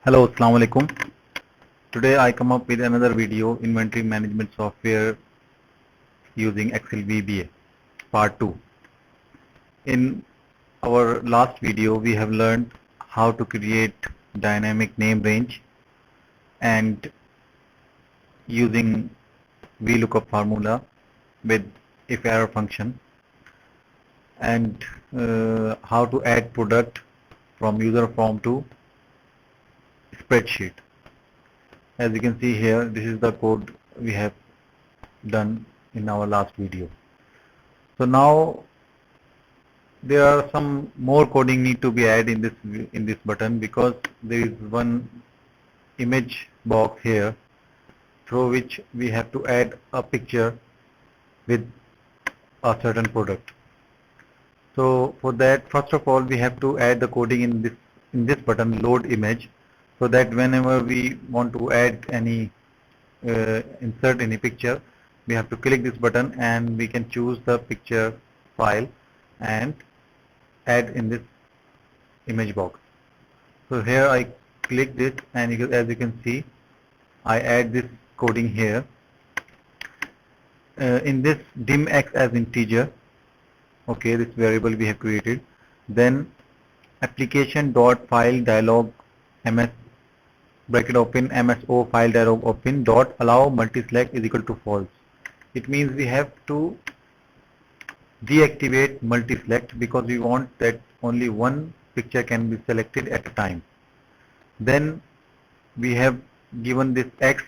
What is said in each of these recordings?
Hello, Assalamu alaikum. Today I come up with another video, inventory management software using Excel VBA part 2. In our last video we have learned how to create dynamic name range and using VLOOKUP formula with if error function, and how to add product from user form to spreadsheet. As you can see here, this is the code we have done in our last video. So now there are some more coding need to be added in this button, because there is one image box here through which we have to add a picture with a certain product. So for that, first of all, we have to add the coding in this button, load image, so that whenever we want to add any insert any picture, we have to click this button and we can choose the picture file and add in this image box. So here I click this, and as you can see, I add this coding here. In this dim x as integer, okay, this variable we have created, then application dot file dialog ms bracket open mso file dialog open dot allow multi-select is equal to false. It means we have to deactivate multi-select because we want that only one picture can be selected at a time. Then we have given this x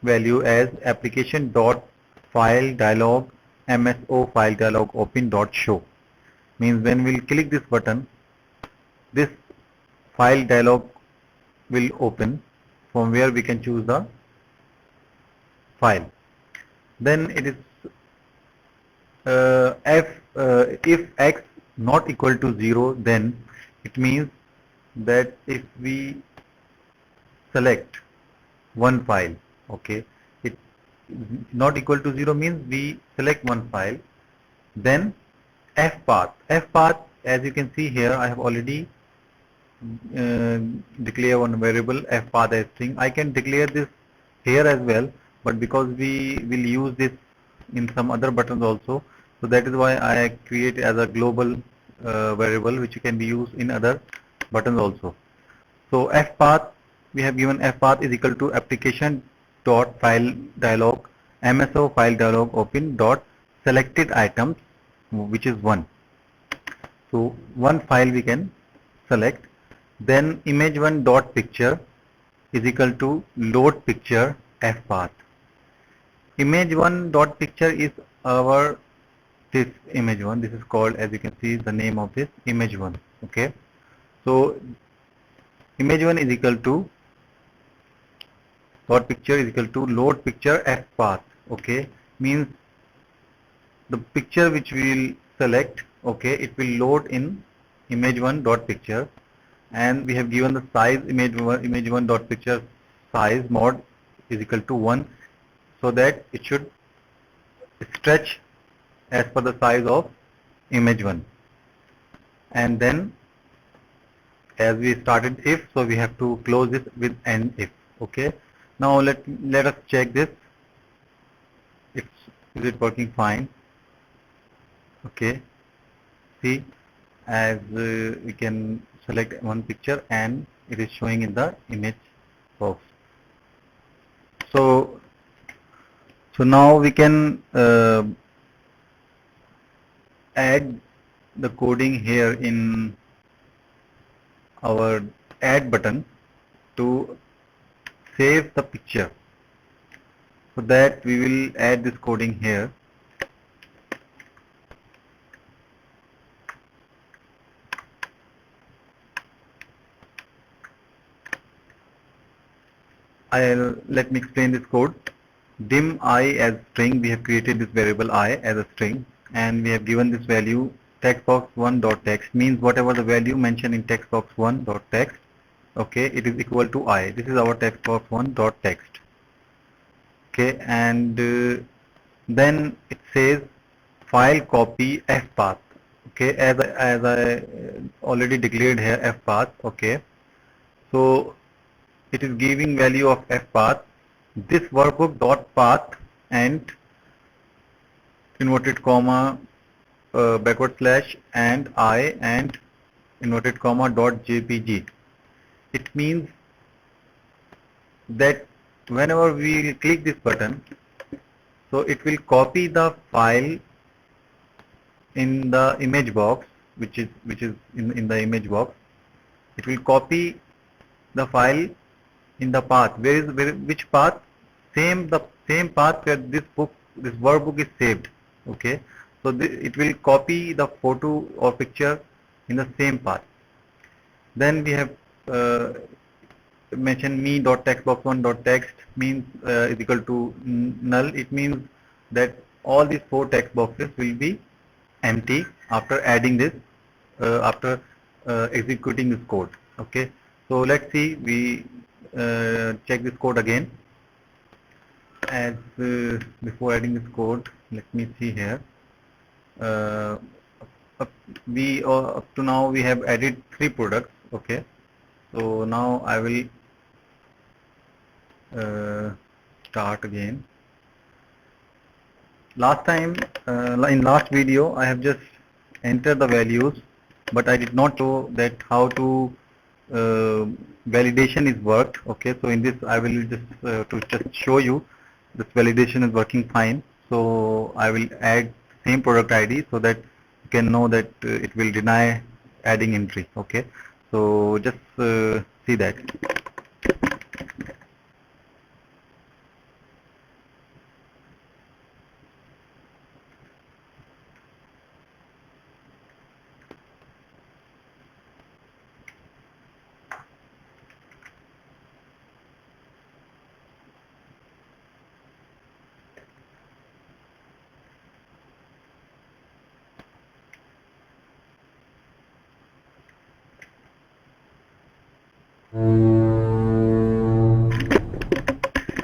value as application dot file dialog mso file dialog open dot show. Means when we'll click this button, this file dialog will open, from where we can choose the file. Then it is if x not equal to 0, then it means that if we select one file, okay, it not equal to 0 means we select one file, then fpath as you can see here, I have already declare one variable fpath as string. I can declare this here as well, but because we will use this in some other buttons also, so that is why I create as a global variable which can be used in other buttons also. So fpath, we have given fpath is equal to application dot file dialog mso file dialog open dot selected items, which is one. So one file we can select. Then image1 dot picture is equal to load picture fpath. Image1 dot picture is our this image1. This is called, as you can see, the name of this image1. Okay. So image1 is equal to dot picture is equal to load picture fpath. Okay. Means the picture which we will select, okay, it will load in image1 dot picture, and we have given the size image1 dot picture size mod is equal to 1, so that it should stretch as per the size of image1. And then as we started if, so we have to close this with an if. Okay, now let us check this. Is it working fine? Okay, see, as we can select one picture and it is showing in the image box. So now we can add the coding here in our add button to save the picture. For that we will add this coding here. Let me explain this code. Dim I as string, we have created this variable I as a string, and we have given this value textbox1 dot text, means whatever the value mentioned in textbox1 dot text, okay, it is equal to I. This is our textbox1 dot text. Okay, and then it says file copy fpath. Okay, as I already declared here fpath. Okay, So it is giving value of f path. This workbook dot path and inverted comma backward slash and I and inverted comma dot jpg. It means that whenever we click this button, so it will copy the file in the image box, which is in the image box. It will copy the file in the path. Which path? The same path where this workbook is saved. Okay, so it will copy the photo or picture in the same path. Then we have mentioned me.textbox1.text means is equal to null. It means that all these four text boxes will be empty after adding this, after executing this code. Okay, so let's see, we check this code again. As before adding this code, let me see here. uh, up to now we have added 3 products. Okay, so now I will start again. Last time, in last video, I have just entered the values, but I did not show that how to validation is worked. Okay, so in this I will just show you this validation is working fine. So I will add same product ID so that you can know that it will deny adding entry. Okay, so just see that.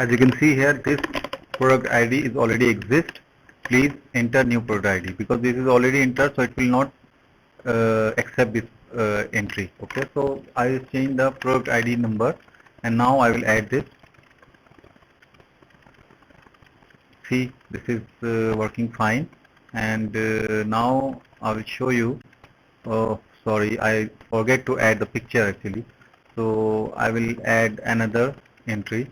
As you can see here, this product ID is already exist. Please enter new product ID, because this is already entered, so it will not accept this entry. Okay, so I will change the product ID number, and now I will add this. See, this is working fine, and now I will show you. Oh, sorry, I forget to add the picture actually. So I will add another entry.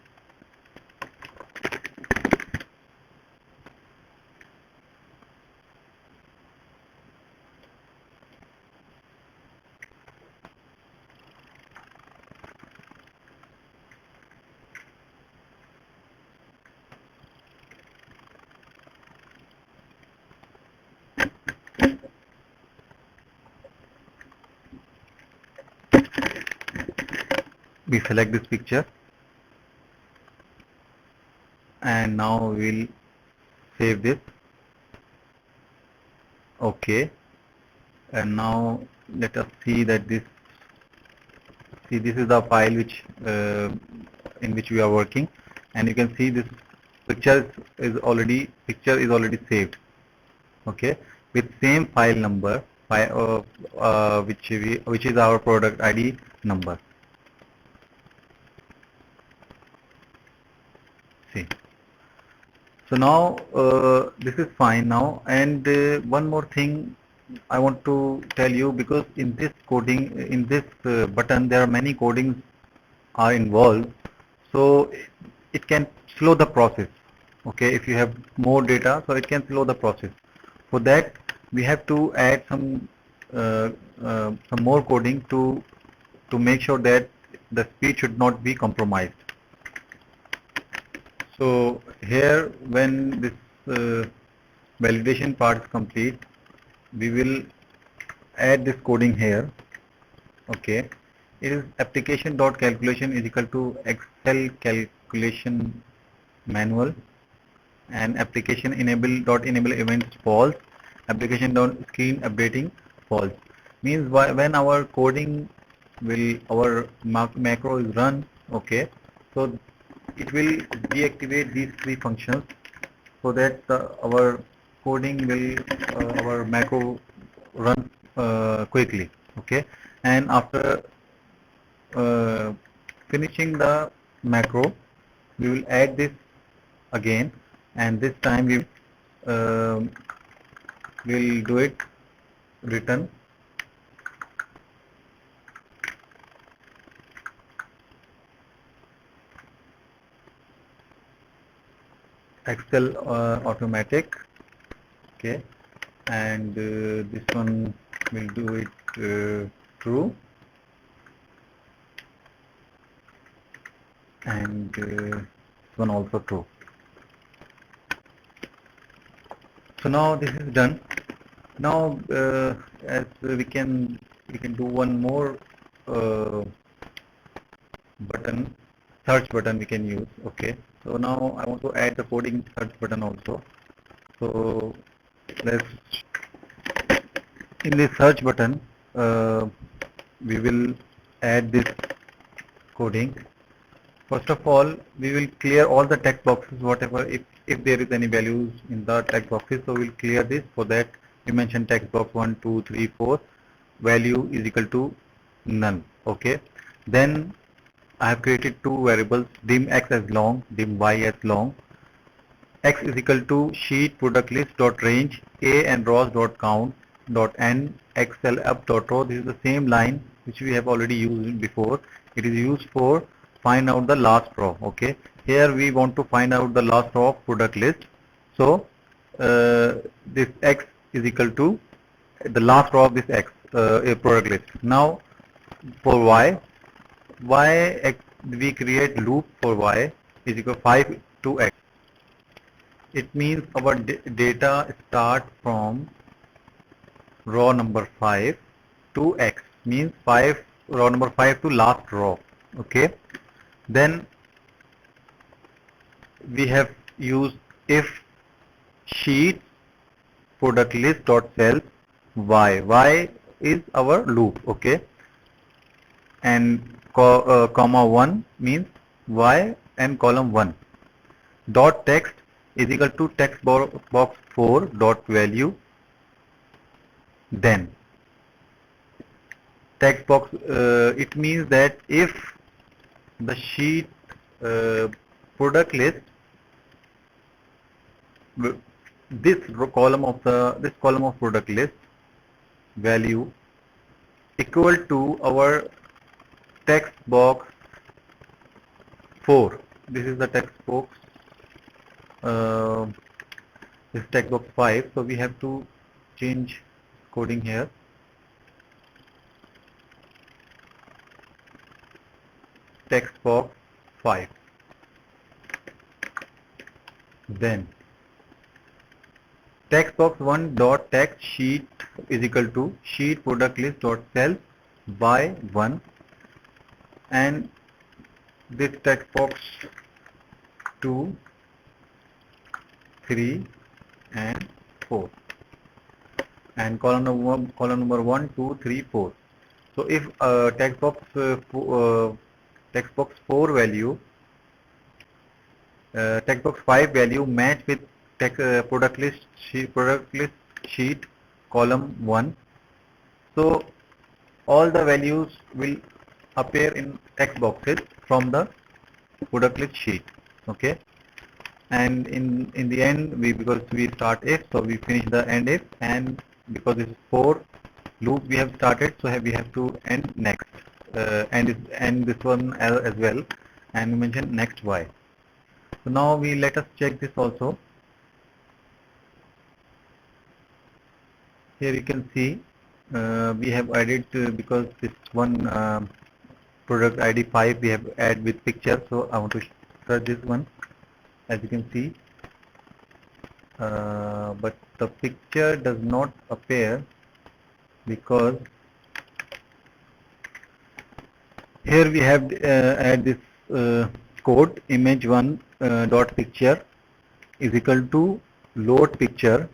We select this picture, and now we'll save this. Okay, and now let us see that this is the file which in which we are working, and you can see this picture is already saved. Okay, with same file number, which is our product ID number. See, so now this is fine now, and one more thing I want to tell you, because in this button there are many codings are involved, so it can slow the process. Okay, if you have more data, so it can slow the process. For that, we have to add some more coding to make sure that the speed should not be compromised. So here, when this validation part is complete, we will add this coding here. Okay, it is application.calculation is equal to Excel calculation manual, and application enable events false, application screen updating false. Means when our coding our macro is run. Okay, so it will deactivate these 3 functions, so that our coding will our macro run quickly. Okay, and after uh, finishing the macro, we will add this again, and this time we will do it return Excel automatic. Okay, and this one will do it true, and this one also true. So now this is done. Now as we can do one more uh, button, search button we can use. Okay, so now I want to add the coding search button also. So let's, in the search button, we will add this coding. First of all, we will clear all the text boxes, whatever, if there is any values in the text boxes, so we'll clear this. For that, we mention text box 1, 2, 3, 4, value is equal to none. Okay. Then I have created two variables, dim x as long, dim y as long. X is equal to sheet product list dot range a and rows dot count dot n xl up dot row. This is the same line which we have already used before. It is used for find out the last row. Okay, here we want to find out the last row of product list. So this x is equal to the last row of this x a product list. Now for y x, we create loop for y is equal to 5 to x. It means our data start from row number 5 to x, means 5 row number 5 to last row. Okay, then we have used if sheet product list dot cells y is our loop. Okay, and comma 1 means y and column 1 dot text is equal to text box 4 dot value. Then text box, it means that if the sheet product list, this column of product list value equal to our text box 4. This is the text box. This is text box 5. So we have to change coding here. Text box 5. Then text box 1 dot text sheet is equal to sheet product list dot cell by 1, and this text box 2, 3 and 4, and column number 1, 2, 3, 4. So if text box 4 value, text box 5 value match with product list sheet column 1, so all the values will appear in text boxes from the product list sheet. Okay, and in the end, because we start if, so we finish the end if, and because this is 4 loop we have started, so we have to end next, and this one as well, and we mention next y. So now let us check this also. Here you can see we have added, because this one product ID 5 we have added with picture, so I want to search this one, as you can see, but the picture does not appear because here we have add this code image1 dot picture is equal to load picture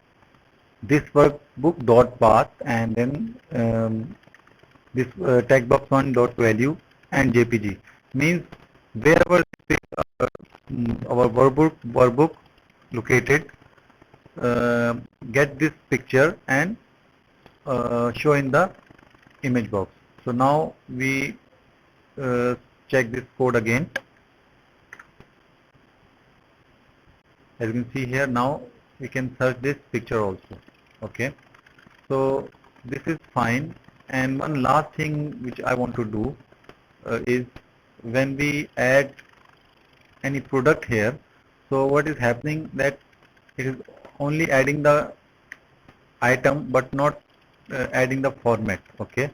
this workbook dot path, and then this text box 1 dot value and jpg, means wherever our workbook located, get this picture and show in the image box. So now we uh, check this code again. As you can see here, now we can search this picture also. Okay, so this is fine. And one last thing which I want to do is when we add any product here, so what is happening that it is only adding the item but not adding the format. Okay,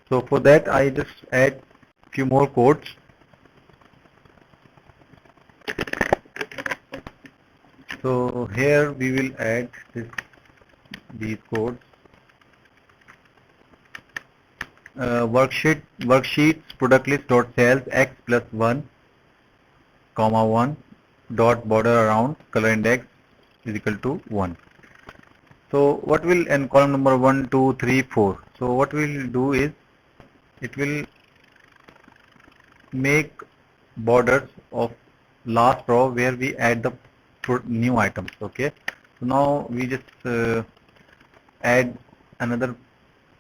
so for that I just add few more codes. So here we will add these codes. Worksheets product list dot sales x plus 1 comma 1 dot border around color index is equal to 1. So what will, and column number 1, 2, 3, 4. So what we'll do is it will make borders of last row where we add the new items. Okay, so now we just add another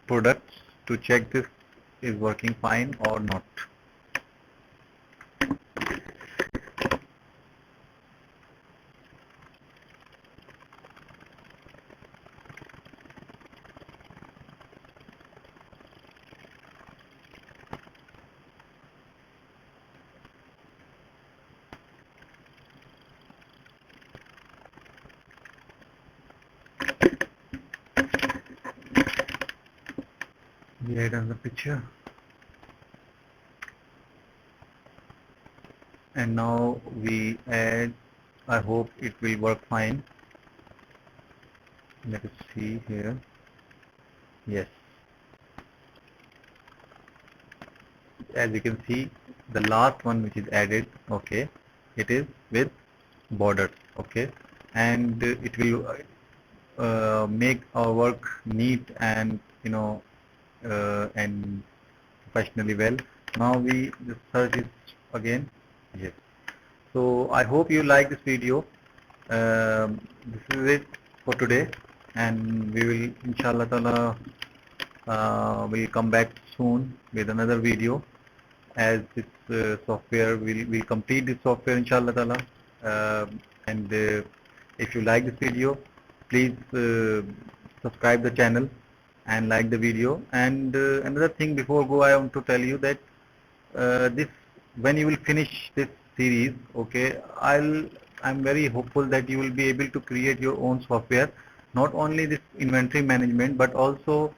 product to check this is working fine or not. We add another picture, and now we add, I hope it will work fine. Let us see here. Yes, as you can see, the last one which is added, okay, it is with borders. Okay, and it will make our work neat and and professionally well. Now we just search it again. Yes. So I hope you like this video. This is it for today, and we will inshallah ta'ala will come back soon with another video, as this software will complete this software inshallah ta'ala. And if you like this video, please subscribe the channel and like the video. And another thing before go, I want to tell you that this, when you will finish this series, okay, I'm very hopeful that you will be able to create your own software, not only this inventory management but also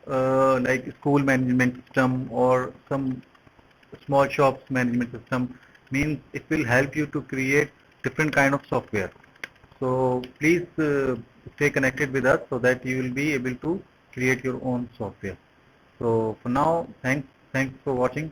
like school management system or some small shops management system. Means it will help you to create different kind of software. So please stay connected with us so that you will be able to create your own software. So for now, thanks for watching.